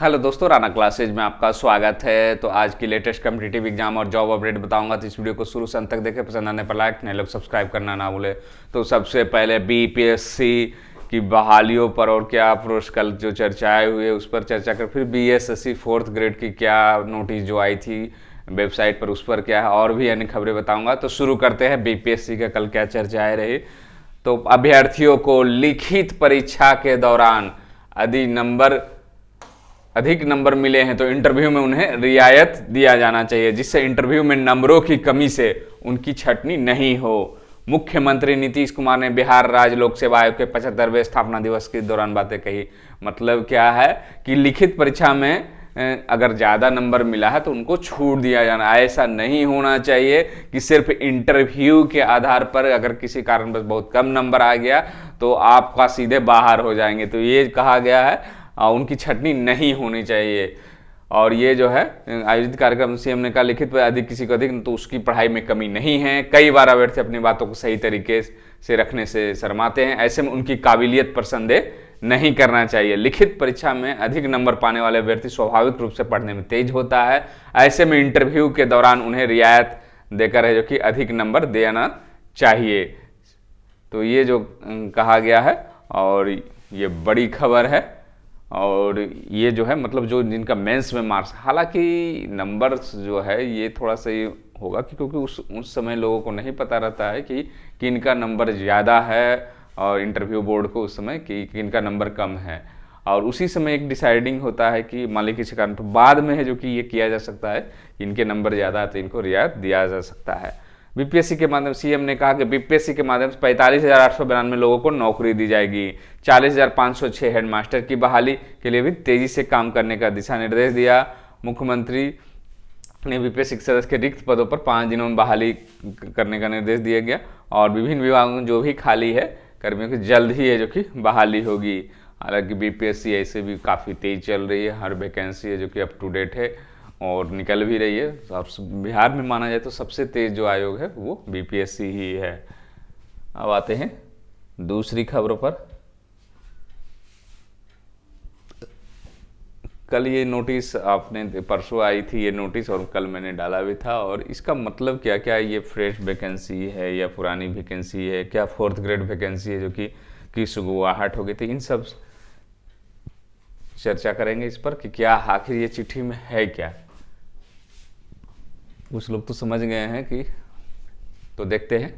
Hello दोस्तों, Rana classes में आपका स्वागत है। तो आज की लेटेस्ट कॉम्पिटिटिव एग्जाम और जॉब अपडेट बताऊंगा, तो इस वीडियो को शुरू से अंत तक देखें। पसंद आने पर लाइक, नए लोग सब्सक्राइब करना ना भूले। तो सबसे पहले बीपीएससी की बहालियों पर और क्या पुरुष कल जो चर्चाएं हुई उस पर चर्चा कर, फिर बीएसएससी 4th ग्रेड की क्या नोटिस जो आई थी वेबसाइट पर उस पर क्या है, और भी अन्य खबरें बताऊंगा। तो शुरू करते हैं बीपीएससी का कल क्या चर्चाएं रही। तो अभ्यर्थियों को लिखित परीक्षा के दौरान अधिक नंबर मिले हैं तो इंटरव्यू में उन्हें रियायत दिया जाना चाहिए, जिससे इंटरव्यू में नंबरों की कमी से उनकी छंटनी नहीं हो। मुख्यमंत्री नीतीश कुमार ने बिहार राज्य लोक सेवा आयोग के 75वें स्थापना दिवस के दौरान बातें कही। मतलब क्या है कि लिखित परीक्षा में अगर ज़्यादा नंबर मिला है तो उनको छूट दिया जाना, ऐसा नहीं होना चाहिए कि सिर्फ इंटरव्यू के आधार पर अगर किसी कारणवश बहुत कम नंबर आ गया तो आपका सीधे बाहर हो जाएंगे। तो ये कहा गया है, उनकी छंटनी नहीं होनी चाहिए। और ये जो है आयोजित कार्यक्रम सीएम ने कहा, लिखित पर अधिक किसी को अधिक तो उसकी पढ़ाई में कमी नहीं है। कई बार अभ्यर्थी अपनी बातों को सही तरीके से रखने से शर्माते हैं, ऐसे में उनकी काबिलियत पर संदेह नहीं करना चाहिए। लिखित परीक्षा में अधिक नंबर पाने वाले अभ्यर्थी स्वाभाविक रूप से पढ़ने में तेज होता है, ऐसे में इंटरव्यू के दौरान उन्हें रियायत देकर है जो कि अधिक नंबर देना चाहिए। तो ये जो कहा गया है और ये बड़ी खबर है। और ये जो है मतलब जो जिनका मेंस में मार्क्स, हालांकि नंबर्स जो है ये थोड़ा सा ये होगा कि क्योंकि उस समय लोगों को नहीं पता रहता है कि किनका नंबर ज़्यादा है, और इंटरव्यू बोर्ड को उस समय कि किनका नंबर कम है, और उसी समय एक डिसाइडिंग होता है कि मान लीजिए किसी कारण तो बाद में है जो कि ये किया जा सकता है, इनके नंबर ज़्यादा है तो इनको रियायत दिया जा सकता है। बीपीएससी के माध्यम सीएम ने कहा कि बीपीएससी के माध्यम से 45,892 लोगों को नौकरी दी जाएगी। 40,506 हेडमास्टर की बहाली के लिए भी तेजी से काम करने का दिशा निर्देश दिया। मुख्यमंत्री ने बीपीएससी के सदस्य के रिक्त पदों पर 5 दिनों में बहाली करने का निर्देश दिया गया, और विभिन्न विभागों में जो भी खाली है कर्मियों की जल्द ही है जो कि बहाली होगी। हालांकि बीपीएससी ऐसे भी काफ़ी तेज चल रही है, हर वैकेंसी है जो कि अप टू डेट है और निकल भी रही है। और बिहार में माना जाए तो सबसे तेज जो आयोग है वो बीपीएससी ही है। अब आते हैं दूसरी खबरों पर। कल ये नोटिस आपने परसों आई थी ये नोटिस, और कल मैंने डाला भी था। और इसका मतलब क्या क्या है, ये फ्रेश वैकेंसी है या पुरानी वैकेंसी है, क्या 4th ग्रेड वैकेंसी है जो कि किस गुवाहाट हो गई थी, इन सब चर्चा करेंगे इस पर कि क्या आखिर ये चिट्ठी में है क्या। कुछ लोग तो समझ गए हैं कि, तो देखते हैं।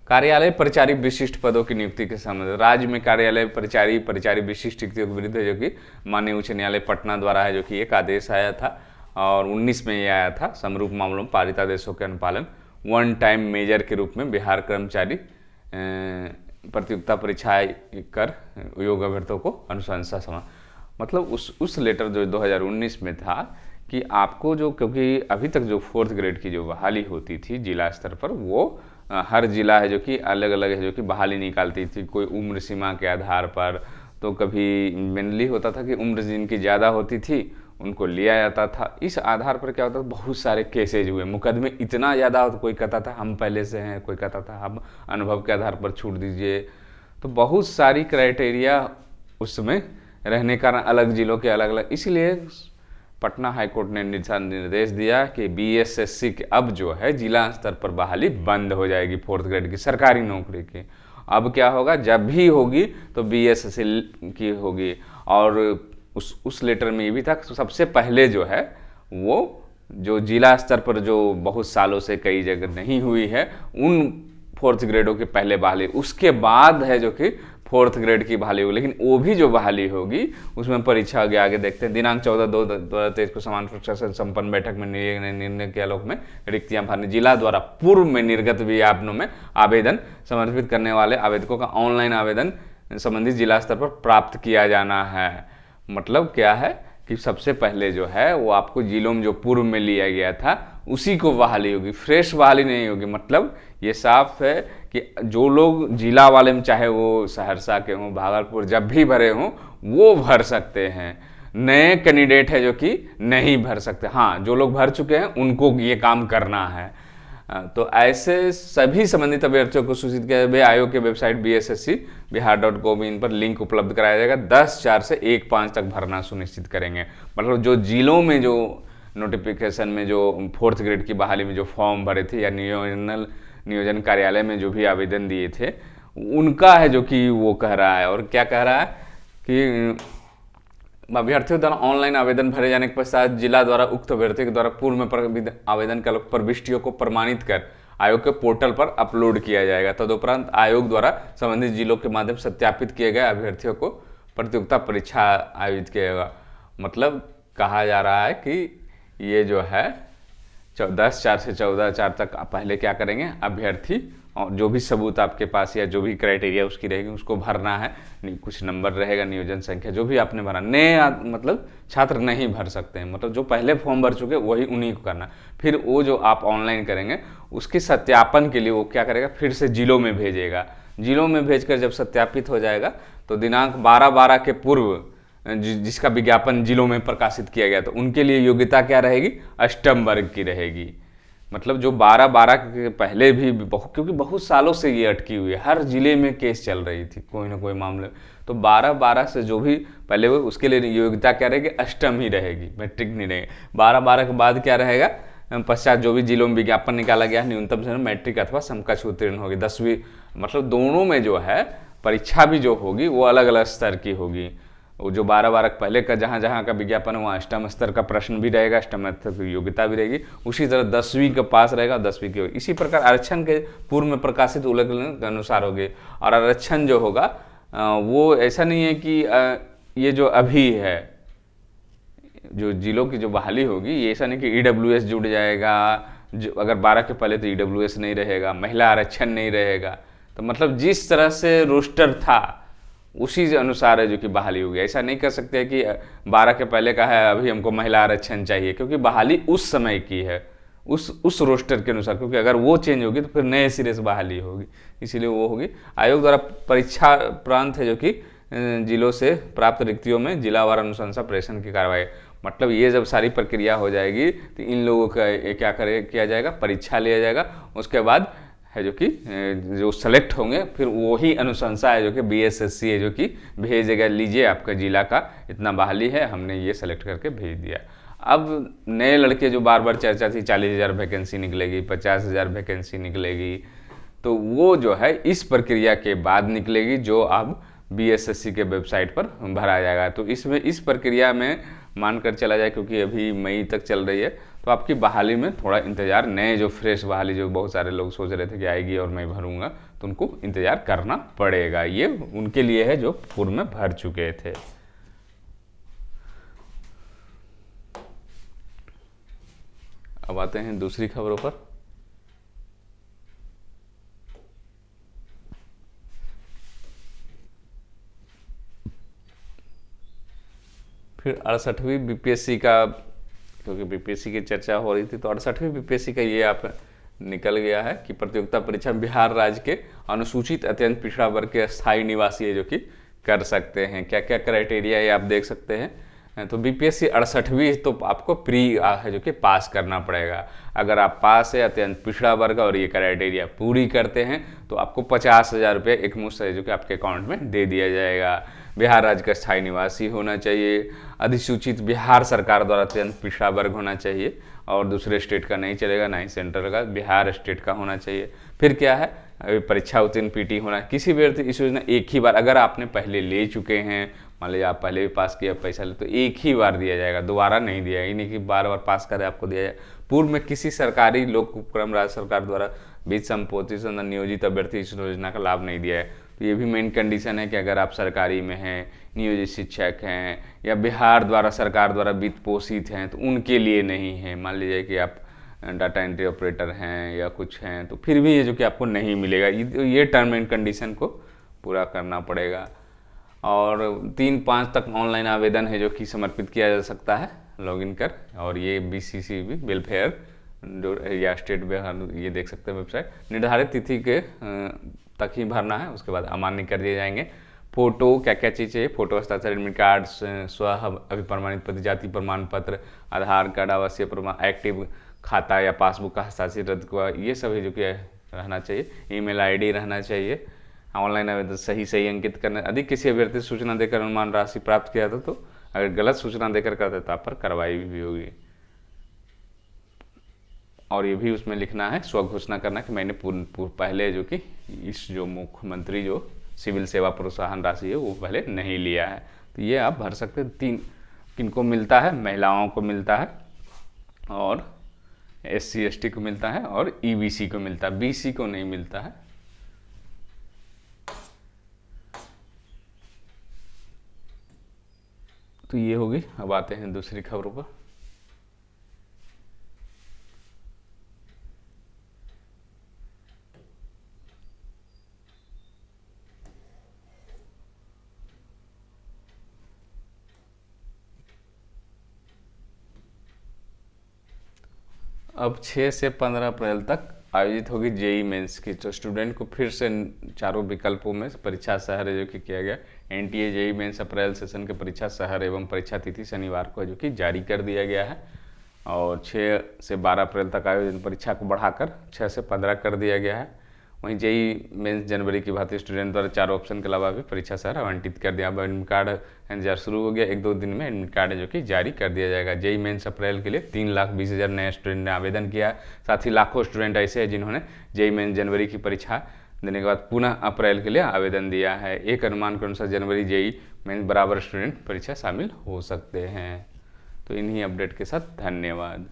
कार्यालय परिचारी विशिष्ट पदों की नियुक्ति के संबंध, राज्य में कार्यालय परिचारी विशिष्ट नियुक्तियों के विरुद्ध जो कि माननीय उच्च न्यायालय पटना द्वारा है जो कि एक आदेश आया था, और 19 में ये आया था। समरूप मामलों में पारित आदेशों के अनुपालन वन टाइम मेजर के रूप में बिहार कर्मचारी प्रतियोगिता परीक्षा कर योग्य अभ्यर्थियों को अनुशंसा समा, मतलब उस लेटर जो 2019 में था कि आपको जो, क्योंकि अभी तक जो 4th ग्रेड की जो बहाली होती थी जिला स्तर पर, वो हर जिला है जो कि अलग अलग है जो कि बहाली निकालती थी, कोई उम्र सीमा के आधार पर। तो कभी मेनली होता था कि उम्र जिनकी ज़्यादा होती थी उनको लिया जाता था। इस आधार पर क्या होता था, बहुत सारे केसेज हुए, मुकदमे इतना ज़्यादा हो तो कोई कहता था हम पहले से हैं, कोई कहता था हम अनुभव के आधार पर छूट दीजिए। तो बहुत सारी क्राइटेरिया उसमें रहने का अलग जिलों के अलग अलग, इसलिए पटना हाईकोर्ट ने निर्देश दिया कि बीएसएससी के अब जो है जिला स्तर पर बहाली बंद हो जाएगी 4th ग्रेड की सरकारी नौकरी की। अब क्या होगा, जब भी होगी तो बीएसएससी की होगी। और उस लेटर में ये भी था कि सबसे पहले जो है वो जो जिला स्तर पर जो बहुत सालों से कई जगह नहीं हुई है उन 4th ग्रेडों के पहले बहाली, उसके बाद है जो कि 4th ग्रेड की बहाली होगी। लेकिन वो भी जो बहाली होगी उसमें परीक्षा आगे देखते हैं। दिनांक 14/2/2023 को समान परीक्षा से संपन्न बैठक में निर्णय के आलोक में रिक्तियां भरने, जिला द्वारा पूर्व में निर्गत विज्ञापनों में आवेदन समर्पित करने वाले आवेदकों का ऑनलाइन आवेदन संबंधित जिला स्तर पर प्राप्त किया जाना है। मतलब क्या है कि सबसे पहले जो है वो आपको जिलों में जो पूर्व में लिया गया था उसी को बहाली होगी, फ्रेश बहाली नहीं होगी। मतलब ये साफ है कि जो लोग जिला वाले में, चाहे वो सहरसा के हों, भागलपुर, जब भी भरे हों वो भर सकते हैं। नए कैंडिडेट है जो कि नहीं भर सकते। हाँ, जो लोग भर चुके हैं उनको ये काम करना है। तो ऐसे सभी संबंधित अभ्यर्थियों को सूचित किया गया। आयोग के वेबसाइट bssc.bihar.gov.in पर लिंक उपलब्ध कराया जाएगा। 10/4 से 1/5 तक भरना सुनिश्चित करेंगे। मतलब जो जिलों में जो नोटिफिकेशन में जो 4th ग्रेड की बहाली में जो फॉर्म भरे थे या नियोजन कार्यालय में जो भी आवेदन दिए थे उनका है जो कि वो कह रहा है। और क्या कह रहा है कि अभ्यर्थियों द्वारा ऑनलाइन आवेदन भरे जाने के पश्चात जिला द्वारा उक्त अभ्यर्थी के द्वारा पूर्व में आवेदन के प्रविष्टियों को प्रमाणित कर आयोग के पोर्टल पर अपलोड किया जाएगा। तदुपरांत आयोग द्वारा संबंधित जिलों के माध्यम से सत्यापित किए गए अभ्यर्थियों को प्रतियोगिता परीक्षा आयोजित किया जाएगा। मतलब कहा जा रहा है कि ये जो है 10/4 से 14/4 तक पहले क्या करेंगे, अभ्यर्थी और जो भी सबूत आपके पास या जो भी क्राइटेरिया उसकी रहेगी उसको भरना है। कुछ नंबर रहेगा, नियोजन संख्या जो भी आपने भरा। नए मतलब छात्र नहीं भर सकते हैं, मतलब जो पहले फॉर्म भर चुके वही उन्हीं को करना। फिर वो जो आप ऑनलाइन करेंगे उसके सत्यापन के लिए वो क्या करेगा, फिर से जिलों में भेजेगा। जिलों में भेजकर जब सत्यापित हो जाएगा तो दिनांक 12/12 के पूर्व जिसका विज्ञापन जिलों में प्रकाशित किया गया तो उनके लिए योग्यता क्या रहेगी, अष्टम वर्ग की रहेगी। मतलब जो 12/12 के पहले भी क्योंकि बहुत सालों से ये अटकी हुई है, हर जिले में केस चल रही थी कोई ना कोई मामले। तो 12/12 से जो भी पहले हुए उसके लिए योग्यता क्या रहेगी, अष्टम ही रहेगी, मैट्रिक नहीं रहेगी। 12/12 के बाद क्या रहेगा, पश्चात जो भी जिलों में विज्ञापन निकाला गया न्यूनतम से मैट्रिक अथवा समकक्ष उत्तीर्ण होगी। 10वीं मतलब दोनों में जो है परीक्षा भी जो होगी वो अलग अलग स्तर की होगी। वो जो 12/12 पहले का जहाँ का विज्ञापन है वहाँ अष्टम स्तर का प्रश्न भी रहेगा, अष्टम स्तर की योग्यता भी रहेगी। उसी तरह 10वीं का पास रहेगा, 10वीं की। इसी प्रकार आरक्षण के पूर्व में प्रकाशित उल्लेख के अनुसार होगी। और आरक्षण जो होगा वो ऐसा नहीं है कि ये जो अभी है जो जिलों की जो बहाली होगी ये ऐसा नहीं कि EWS जुड़ जाएगा। जो अगर 12 के पहले तो EWS नहीं रहेगा, महिला आरक्षण नहीं रहेगा। तो मतलब जिस तरह से रोस्टर था उसी अनुसार है जो कि बहाली होगी। ऐसा नहीं कर सकते कि 12 के पहले का है अभी हमको महिला आरक्षण चाहिए, क्योंकि बहाली उस समय की है उस रोस्टर के अनुसार। क्योंकि अगर वो चेंज होगी तो फिर नए सिरे से बहाली होगी, इसीलिए वो होगी। आयोग द्वारा परीक्षा प्रांत है जो कि जिलों से प्राप्त रिक्तियों में जिलावार अनुशंसा प्रेषण की कार्रवाई। मतलब ये जब सारी प्रक्रिया हो जाएगी तो इन लोगों का क्या किया जाएगा, परीक्षा लिया जाएगा। उसके बाद है जो कि जो सेलेक्ट होंगे फिर वही अनुशंसा है जो कि BSSC है जो कि भेजेगा, लीजिए आपका जिला का इतना बहाली है, हमने ये सेलेक्ट करके भेज दिया। अब नए लड़के जो बार बार चर्चा थी 40,000 वैकेंसी निकलेगी, 50,000 वैकेंसी निकलेगी, तो वो जो है इस प्रक्रिया के बाद निकलेगी जो अब BSSC के वेबसाइट पर भरा जाएगा। तो इसमें इस प्रक्रिया में मानकर चला जाए, क्योंकि अभी मई तक चल रही है, तो आपकी बहाली में थोड़ा इंतज़ार, नए जो फ्रेश बहाली जो बहुत सारे लोग सोच रहे थे कि आएगी और मैं भरूंगा, तो उनको इंतज़ार करना पड़ेगा। ये उनके लिए है जो पूर्व में भर चुके थे। अब आते हैं दूसरी खबरों पर। फिर 68वीं BPSC का, क्योंकि BPSC की चर्चा हो रही थी, तो 68वीं BPSC का ये आप निकल गया है कि प्रतियोगिता परीक्षा बिहार राज्य के अनुसूचित अत्यंत पिछड़ा वर्ग के स्थायी निवासी है जो कि कर सकते हैं। क्या क्या क्राइटेरिया ये आप देख सकते हैं। तो BPSC 68वीं तो आपको प्री है जो कि पास करना पड़ेगा। अगर आप पास है अत्यंत पिछड़ा वर्ग और ये क्राइटेरिया पूरी करते हैं तो आपको 50,000 रुपये एक मुश्त है जो कि आपके अकाउंट में दे दिया जाएगा। बिहार राज्य का स्थायी निवासी होना चाहिए, अधिसूचित बिहार सरकार द्वारा अत्यंत पिछड़ा वर्ग होना चाहिए, और दूसरे स्टेट का नहीं चलेगा, ना ही सेंट्रल का, बिहार स्टेट का होना चाहिए। फिर क्या है, परीक्षा उत्तीर्ण PT होना। किसी भी इस योजना एक ही बार, अगर आपने पहले ले चुके हैं, मान लीजिए आप पहले भी पास किया पैसा ले, तो एक ही बार दिया जाएगा, दोबारा नहीं दिया जाएगा। नहीं कि बार बार पास करे आपको दिया जाए। पूर्व में किसी सरकारी लोक उपक्रम राज्य सरकार द्वारा बीज संपोषित नियोजित अभ्यर्थी इस योजना का लाभ नहीं दिया है। तो ये भी मेन कंडीशन है कि अगर आप सरकारी में हैं, नियोजित शिक्षक हैं, या बिहार द्वारा सरकार द्वारा वित्त पोषित हैं, तो उनके लिए नहीं है। मान लीजिए कि आप डाटा एंट्री ऑपरेटर हैं या कुछ हैं, तो फिर भी ये जो कि आपको नहीं मिलेगा। ये टर्म एंड कंडीशन को पूरा करना पड़ेगा। और 3-5 तक ऑनलाइन आवेदन है जो कि समर्पित किया जा सकता है लॉगिन कर। और ये BCC भी वेलफेयर या स्टेट बिहार, ये देख सकते हैं वेबसाइट। निर्धारित तिथि के तक ही भरना है, उसके बाद अमान्य कर दिए जाएंगे। फोटो क्या क्या चीज़ चाहिए, फोटो, हस्ताक्षर, एडमिट कार्ड, स्व अभिप्रमाणित पत्र, जाति प्रमाण पत्र, आधार कार्ड, आवासीय प्रमाण, एक्टिव खाता या पासबुक का हस्ताक्षर रद्द हुआ, ये सभी जो कि रहना चाहिए। ईमेल आईडी रहना चाहिए। ऑनलाइन आवेदन सही अंकित करना। अधिक किसी अभ्यर्थी सूचना देकर अनुमान राशि प्राप्त किया था तो अगर गलत सूचना देकर करते तो आप पर कार्रवाई भी होगी। और ये भी उसमें लिखना है, स्व घोषणा करना कि मैंने पहले जो कि इस जो मुख्यमंत्री जो सिविल सेवा प्रोत्साहन राशि है वो पहले नहीं लिया है। तो ये आप भर सकते हैं। 3 किनको मिलता है, महिलाओं को मिलता है और SC ST को मिलता है और EBC को मिलता है, BC को नहीं मिलता है। तो ये होगी। अब आते हैं दूसरी खबरों पर। अब 6 से 15 अप्रैल तक आयोजित होगी JEE मेंस की। तो स्टूडेंट को फिर से चारों विकल्पों में परीक्षा शहर जो कि किया गया। NTA JEE मेंस अप्रैल सेशन के परीक्षा शहर एवं परीक्षा तिथि शनिवार को जो कि जारी कर दिया गया है और 6 से 12 अप्रैल तक आयोजन परीक्षा को बढ़ाकर 6 से 15 कर दिया गया है। वहीं JEE मेंस जनवरी की भांति स्टूडेंट द्वारा 4 ऑप्शन के अलावा भी परीक्षा शहर आवंटित कर दिया। अब एडमिट कार्ड इंतजार शुरू हो गया। 1-2 दिन में एडमिट कार्ड जो कि जारी कर दिया जाएगा। JEE मेंस अप्रैल के लिए 3,20,000 नए स्टूडेंट ने आवेदन किया। साथ ही लाखों स्टूडेंट ऐसे हैं जिन्होंने JEE मेंस जनवरी की परीक्षा देने के बाद पुनः अप्रैल के लिए आवेदन दिया है। एक अनुमान के अनुसार जनवरी JEE मेंस बराबर स्टूडेंट परीक्षा शामिल हो सकते हैं। तो इन्हीं अपडेट के साथ धन्यवाद।